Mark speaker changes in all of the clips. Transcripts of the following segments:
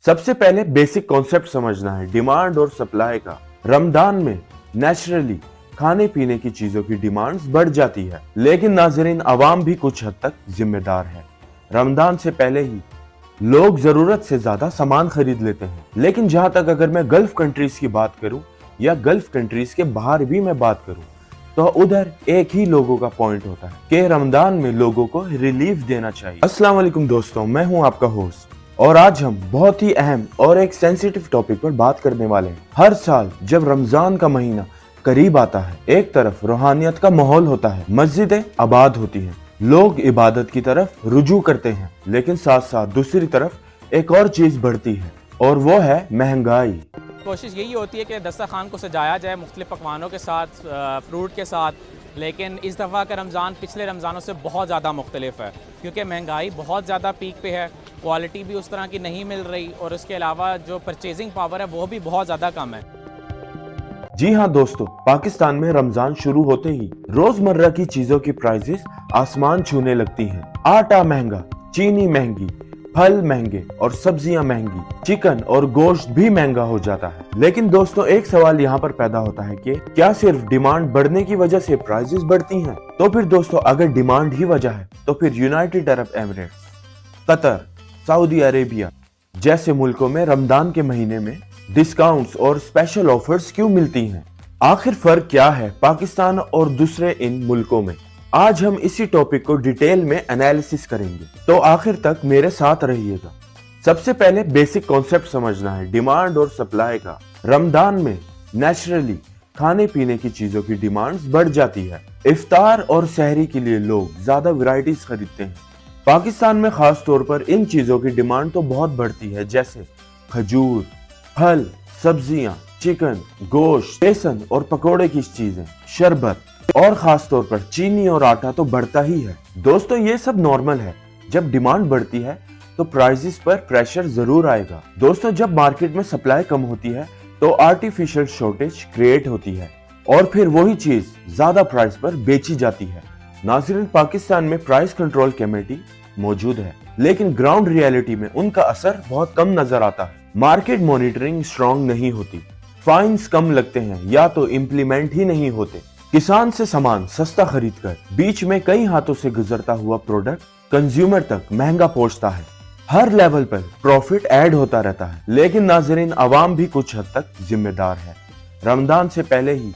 Speaker 1: सबसे पहले basic concept समझना है डिमांड और सप्लाई का। रमजान में नेचुरली खाने पीने की चीजों की डिमांड्स बढ़ जाती है, लेकिन नाज़रीन अवाम भी कुछ हद तक जिम्मेदार है। रमजान से पहले ही लोग जरूरत से ज्यादा सामान खरीद लेते हैं, लेकिन जहां तक अगर मैं गल्फ कंट्रीज की बात करूं या गल्फ कंट्रीज के बाहर भी मैं बात करूं, तो उधर एक ही लोगों का पॉइंट होता है कि रमजान में लोगों को रिलीफ देना चाहिए। अस्सलाम वालेकुम दोस्तों, मैं हूं आपका होस्ट और आज हम बहुत ही अहम और एक सेंसिटिव टॉपिक पर बात करने वाले हैं। हर साल जब रमजान का महीना करीब आता है, एक तरफ रूहानियत का माहौल होता है, मस्जिदें आबाद होती हैं, लोग इबादत की तरफ रुजू करते हैं, लेकिन साथ साथ दूसरी तरफ एक और चीज बढ़ती है और वो है महंगाई।
Speaker 2: कोशिश यही होती है कि दस्तरखान को सजाया जाए मुख्तलिफ पकवानों के साथ, फ्रूट के साथ, लेकिन इस दफ़ा का रमज़ान पिछले रमज़ानों से बहुत ज़्यादा मुख्तलिफ है क्योंकि महंगाई बहुत ज़्यादा पीक पे है, क्वालिटी भी उस तरह की नहीं मिल रही और उसके अलावा जो परचेजिंग पावर है वो भी बहुत ज़्यादा कम है।
Speaker 1: जी हाँ दोस्तों, पाकिस्तान में रमजान शुरू होते ही रोजमर्रा की चीजों की प्राइसेस आसमान छूने लगती हैं। आटा महंगा, चीनी महंगी, फल महंगे और सब्जियां महंगी, चिकन और गोश्त भी महंगा हो जाता है। लेकिन दोस्तों एक सवाल यहाँ पर पैदा होता है कि क्या सिर्फ डिमांड बढ़ने की वजह से प्राइसेस बढ़ती हैं? तो फिर दोस्तों अगर डिमांड ही वजह है तो फिर United Arab Emirates, Qatar, Saudi Arabia जैसे मुल्कों में रमजान के महीने में डिस्काउंट्स और स्पेशल ऑफर्स क्यों मिलती हैं? आखिर फर्क क्या है पाकिस्तान और दूसरे इन मुल्कों में? आज हम इसी टॉपिक को डिटेल में एनालिसिस करेंगे, तो आखिर तक मेरे साथ रहिएगा। सबसे पहले बेसिक कॉन्सेप्ट समझना है डिमांड और सप्लाई का। रमजान में नेचुरली खाने पीने की चीजों की डिमांड्स बढ़ जाती है। इफ्तार और सहरी के लिए लोग ज्यादा वैरायटीज खरीदते हैं। पाकिस्तान में खास तौर पर इन चीजों की डिमांड तो बहुत बढ़ती है, जैसे खजूर, फल, सब्जियां, चिकन, गोश्त, बेसन और पकोड़े की चीजें, शरबत और खास तौर पर चीनी और आटा तो बढ़ता ही है। दोस्तों ये सब नॉर्मल है, जब डिमांड बढ़ती है तो प्राइसेस पर प्रेशर जरूर आएगा। दोस्तों जब मार्केट में सप्लाई कम होती है तो आर्टिफिशियल शॉर्टेज क्रिएट होती है और फिर वही चीज ज्यादा प्राइस पर बेची जाती है। नाज़रीन पाकिस्तान में प्राइस कंट्रोल कमेटी मौजूद है, लेकिन ग्राउंड रियलिटी में उनका असर बहुत कम नजर आता है। मार्केट मॉनिटरिंग स्ट्रांग नहीं होती, फाइन्स कम लगते हैं या तो इम्प्लीमेंट ही नहीं होते। किसान से सामान सस्ता खरीदकर बीच में कई हाथों से गुजरता हुआ प्रोडक्ट कंज्यूमर तक महंगा पहुंचता है। हर लेवल पर प्रॉफिट ऐड होता रहता है, लेकिन नाज़रीन अवाम भी कुछ हद तक जिम्मेदार है। रमजान से पहले ही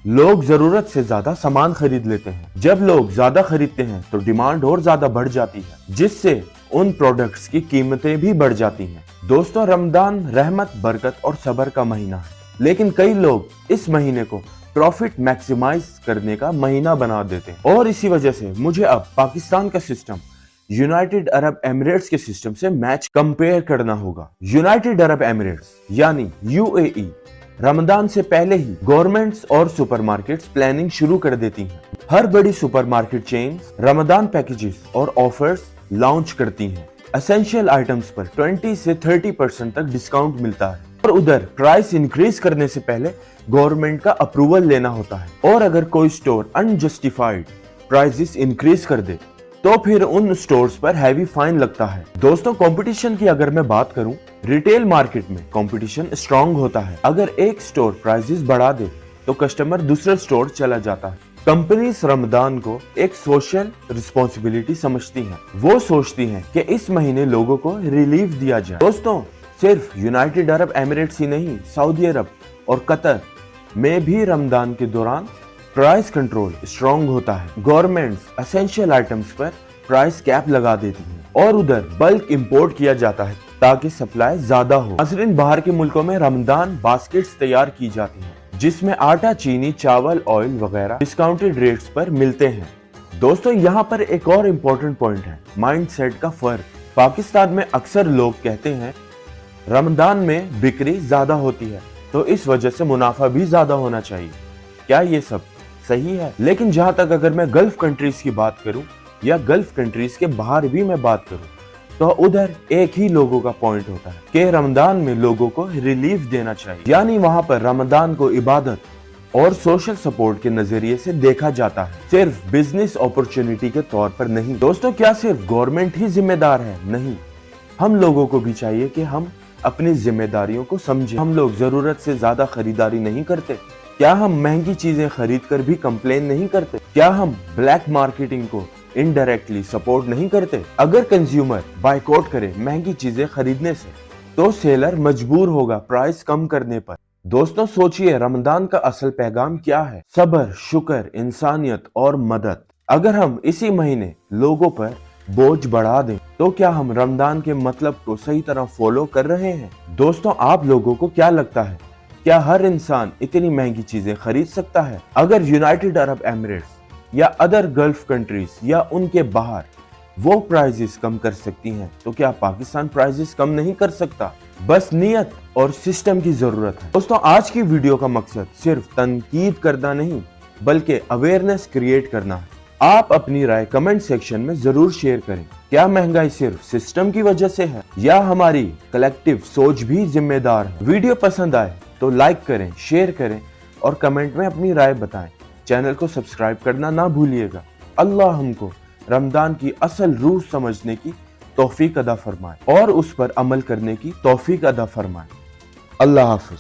Speaker 1: लोग जरूरत से ज्यादा सामान खरीद लेते हैं। जब लोग ज्यादा खरीदते हैं तो डिमांड और ज्यादा बढ़ जाती है, जिससे उन प्रोडक्ट्स की कीमतें भी बढ़ जाती हैं। दोस्तों रमजान रहमत, बरकत और सब्र का महीना है, लेकिन कई लोग इस महीने को प्रॉफिट मैक्सिमाइज करने का महीना बना देते हैं और इसी वजह से मुझे अब पाकिस्तान का सिस्टम यूनाइटेड अरब एमिरेट्स के सिस्टम से मैच कंपेयर करना होगा। यूनाइटेड अरब एमिरेट्स यानी यूएई रमजान से पहले ही गवर्नमेंट्स और सुपरमार्केट्स प्लानिंग शुरू कर देती हैं। हर बड़ी सुपरमार्केट चेन्स रमजान पैकेजेस और ऑफर्स लॉन्च करती हैं। एसेंशियल आइटम्स पर 20 से 30% तक डिस्काउंट मिलता है और उधर प्राइस इंक्रीज करने से पहले गवर्नमेंट का अप्रूवल लेना होता है और अगर कोई स्टोर अनजस्टिफाइड प्राइसेस इंक्रीज कर दे तो फिर उन स्टोर्स पर हैवी फाइन लगता है। दोस्तों कंपटीशन की अगर मैं बात करूं, रिटेल मार्केट में कंपटीशन स्ट्रांग होता है। अगर एक स्टोर प्राइसेस बढ़ा दे तो कस्टमर दूसरे स्टोर चला जाता है। कंपनीज रमजान को एक सोशल रिस्पॉन्सिबिलिटी समझती हैं। वो सोचती हैं कि इस महीने लोगों को रिलीफ दिया जाए। दोस्तों सिर्फ यूनाइटेड अरब एमिरेट्स ही नहीं, सऊदी अरब और कतर में भी रमजान के दौरान प्राइस कंट्रोल स्ट्रांग होता है। गवर्नमेंट्स एसेंशियल आइटम्स पर प्राइस कैप लगा देती हैं और उधर बल्क इंपोर्ट किया जाता है ताकि सप्लाई ज्यादा हो। नाज़रीन बाहर के मुल्कों में रमजान बास्केट्स तैयार की जाती हैं, जिसमें आटा, चीनी, चावल, ऑयल वगैरह डिस्काउंटेड रेट्स पर मिलते हैं। दोस्तों यहाँ पर एक और इम्पोर्टेंट पॉइंट है, माइंडसेट का फर्क। पाकिस्तान में अक्सर लोग कहते हैं रमजान में बिक्री ज्यादा होती है तो इस वजह से मुनाफा भी ज्यादा होना चाहिए। क्या ये सब सही है? लेकिन जहां तक अगर मैं गल्फ कंट्रीज की बात करूं या गल्फ कंट्रीज के बाहर भी मैं बात करूं, तो उधर एक ही लोगों का पॉइंट होता है कि रमजान में लोगों को रिलीफ देना चाहिए, यानी वहां पर रमजान को इबादत और सोशल सपोर्ट के नजरिए से देखा जाता है, सिर्फ बिजनेस अपॉर्चुनिटी के तौर पर नहीं। दोस्तों क्या सिर्फ गवर्नमेंट ही जिम्मेदार है? नहीं, हम लोगों को भी चाहिए कि हम अपनी जिम्मेदारियों को समझें। हम लोग जरूरत से ज्यादा खरीदारी नहीं करते? क्या हम महंगी चीजें खरीद कर भी कंप्लेन नहीं करते? क्या हम ब्लैक मार्केटिंग को इनडायरेक्टली सपोर्ट नहीं करते? अगर कंज्यूमर बायकॉट करे महंगी चीजें खरीदने से, तो सेलर मजबूर होगा प्राइस कम करने पर। दोस्तों सोचिए, रमजान का असल पैगाम क्या है? सब्र, शुक्र, इंसानियत और मदद। अगर हम इसी महीने लोगों पर बोझ बढ़ा दें, तो क्या हम रमजान के मतलब को सही तरह फॉलो कर रहे हैं? दोस्तों, आप लोगों को क्या लगता है, क्या हर इंसान इतनी महंगी चीजें खरीद सकता है? अगर यूनाइटेड अरब एमिरेट्स या अदर गल्फ कंट्रीज या उनके बाहर वो प्राइजेस कम कर सकती हैं, तो क्या पाकिस्तान प्राइजेस कम नहीं कर सकता? बस नियत और सिस्टम की जरूरत है। दोस्तों, आज की वीडियो का मकसद सिर्फ तनकीद करना नहीं, बल्कि अवेयरनेस क्रिएट करना है। आप अपनी राय कमेंट सेक्शन में जरूर शेयर करें। क्या महंगाई सिर्फ सिस्टम की वजह से है, या हमारी कलेक्टिव सोच भी जिम्मेदार है? वीडियो पसंद आए तो लाइक करें, शेयर करें और कमेंट में अपनी राय बताएं। चैनल को सब्सक्राइब करना ना भूलिएगा। अल्लाह हमको रमजान की असल रूह समझने की तौफीक अदा फरमाए और उस पर अमल करने की तौफीक अदा फरमाए। अल्लाह हाफिज।